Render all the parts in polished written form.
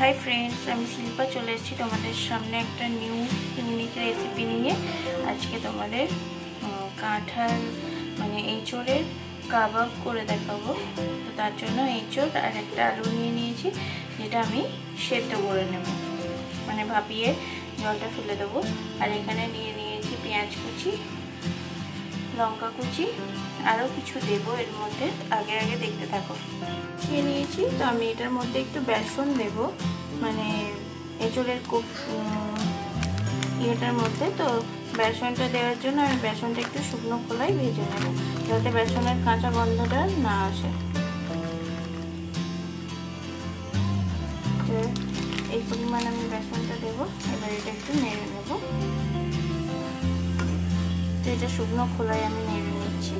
Hi friends আমি শিল্পা চলে এসেছি তোমাদের সামনে একটা নিউ ইউনিক রেসিপি নিয়ে। আজকে তোমাদের কাঁঠাল মানে এঁচোড়ের কাবাব করে দেখাবো। তো তার জন্য এঁচোড় আর একটা আলু নিয়ে নিয়েছি, যেটা আমি সেদ্ধ করে নেব, মানে ভাপিয়ে জলটা ফেলে দেবো। আর এখানে নিয়ে নিয়েছি পেঁয়াজ কুচি, লঙ্কা কুচি, আরও কিছু দেবো এর মধ্যে, আগে আগে দেখতে থাকো। নিয়ে নিয়েছি, তো আমি এটার মধ্যে একটু বেসন দেব, মানে এঁচোড়ের ইয়েটার মধ্যে। তো বেসনটা দেওয়ার জন্য আমি বেসনটা একটু শুকনো খোলায় ভেজে নেব, যাতে বেসনের কাঁচা গন্ধটা না আসে। তো এই পরিমাণ আমি বেসনটা দেবো। এবার এটা একটু নেড়ে নেব। তো এটা শুকনো খোলায় আমি নেড়ে নিচ্ছি।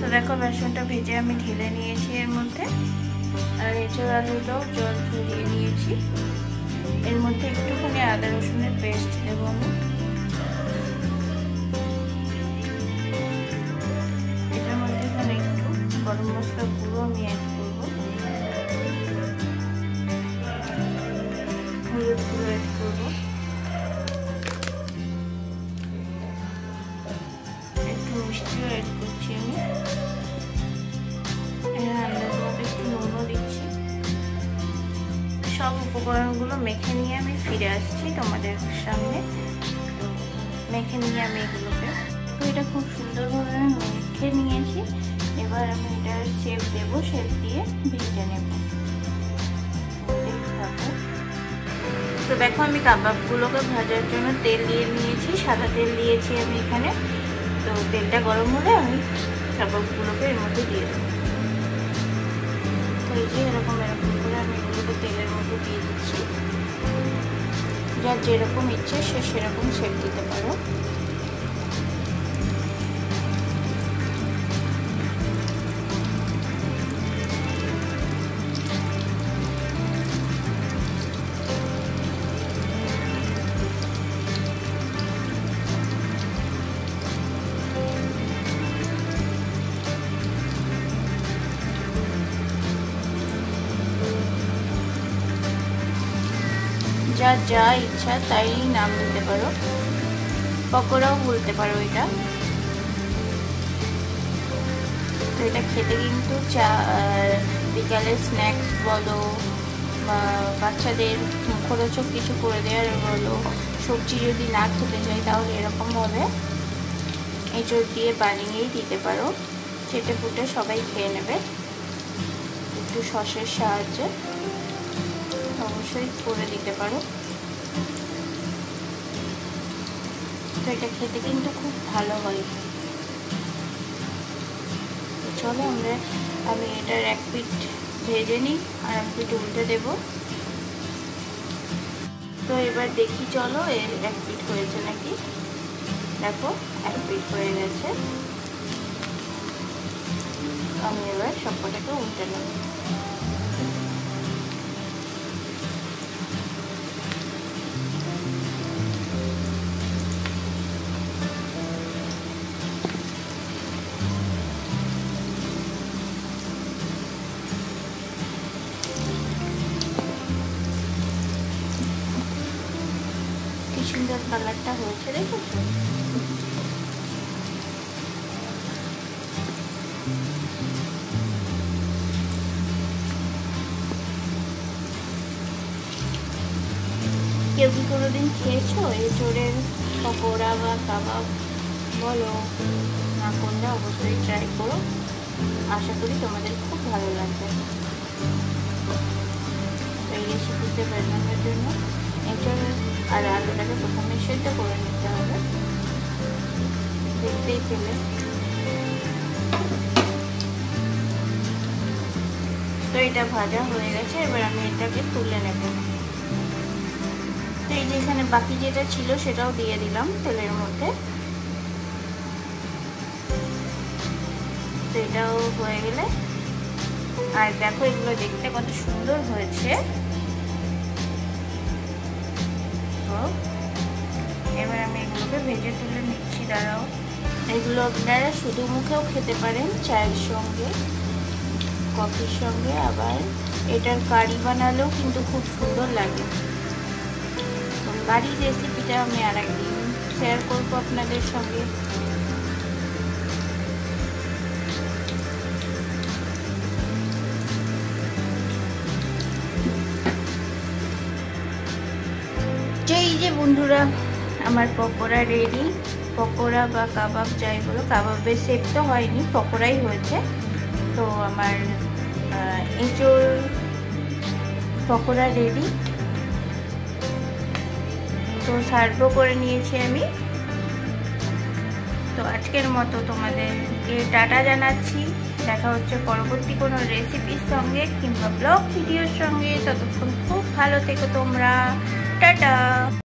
তো দেখো বেসনটা ভেজে আমি ঢেলে নিয়েছি এর মধ্যে, আর এঁচোড় আলুটাও জল ঝরিয়ে নিয়েছি। এর মধ্যে একটুখানি আদা রসুনের পেস্ট দেবো আমি। এটার মধ্যে এখানে একটু গরম মশলা গুঁড়ো আমি অ্যাড করবো, হলুদ গুঁড়ো অ্যাড করবো, একটু মিষ্টিও অ্যাড করছি আমি। আন্দাজ মতো একটু নুনও দিচ্ছি। সব উপকরণগুলো মেখে নিয়ে আমি ফিরে আসছি তোমাদের সামনে। তো মেখে নিয়ে আমি এগুলোকে, তো এটা খুব সুন্দরভাবে আমি মেখে নিয়েছি। এবার আমি এটা শেপ দেবো, শেপ দিয়ে ভেজে নেব। তো দেখো আমি কাবাবগুলোকে ভাজার জন্য তেল দিয়ে নিয়েছি, সাদা তেল দিয়েছি আমি এখানে। তো তেলটা গরম হলে আমি কাবাবগুলোকে এর মধ্যে দিয়ে দেবো। তো এই যে এরকম করে আমি এগুলোকে তেলের মধ্যে দিয়ে দিচ্ছি। যার যেরকম ইচ্ছে সে সেরকম শেপ দিতে পারো। যার যা ইচ্ছা তাই নাম দিতে পারো, পকোড়াও বলতে পারো এটা। তো এটা খেতে কিন্তু চা, বিকালের স্ন্যাক্স বলো বা বাচ্চাদের মুখরোচক কিছু করে দেওয়ার বলো, সবজি যদি না খেতে চাই তাহলে এরকমভাবে এঁচোড় দিয়ে বানিয়েই দিতে পারো। চেটে পুটে সবাই খেয়ে নেবে, একটু সসের সাহায্যে অবশ্যই করে দিতে পারো। তো এটা খেতে কিন্তু খুব ভালো হয়। চলো আমি এটার এক পিঠ ভেজে নিই আর এক পিঠ উল্টে দেব। তো এবার দেখি, চলো এর এক পিঠ হয়েছে নাকি। দেখো এক পিঠ হয়ে গেছে। আমি এবার সবকটাকে উল্টে নেব। সুন্দর কালারটা হয়েছে, দেখেছো? কেউ কি কোনোদিন খেয়েছো এঁচোড়ের পকোড়া বা কাবাব বলো? না করলে অবশ্যই ট্রাই করো, আশা করি তোমাদের খুব ভালো লাগবে। এই রেসিপিতে বানানোর জন্য এঁচোড় আর আলুটাকে প্রথমে সেদ্ধ করে নিতে হবে, দেখতেই পেলে। তো এটা ভাজা হয়ে গেছে, এবার আমি এটাকে তুলে নেব। তো এই যে এখানে বাকি যেটা ছিল সেটাও দিয়ে দিলাম তেলের মধ্যে। তো এটাও হয়ে গেলে, আর দেখো এগুলো দেখতে কত সুন্দর হয়েছে। তো এবার আমি এগুলোকে ভেজে তুলে নিচ্ছি। দাঁড়াও, এগুলো আপনারা শুধু মুখেও খেতে পারেন, চায়ের সঙ্গে, কফির সঙ্গে, আবার এটার কারি বানালেও কিন্তু খুব সুন্দর লাগে। তো কারির রেসিপিটা আমি আরেকদিন শেয়ার করবো আপনাদের সঙ্গে। এই যে বন্ধুরা, আমার পকোড়া রেডি। পকোড়া বা কাবাব যাই বলো, কাবাবের শেপ তো হয়নি, পকোড়াই হয়েছে। তো আমার এঁচোড় পকোড়া রেডি। তো সার্ভও করে নিয়েছি আমি। তো আজকের মতো তোমাদেরকে টাটা জানাচ্ছি। দেখা হচ্ছে পরবর্তী কোনো রেসিপির সঙ্গে কিংবা ব্লগ ভিডিওর সঙ্গে। ততক্ষণ খুব ভালো থেকো তোমরা। টাটা।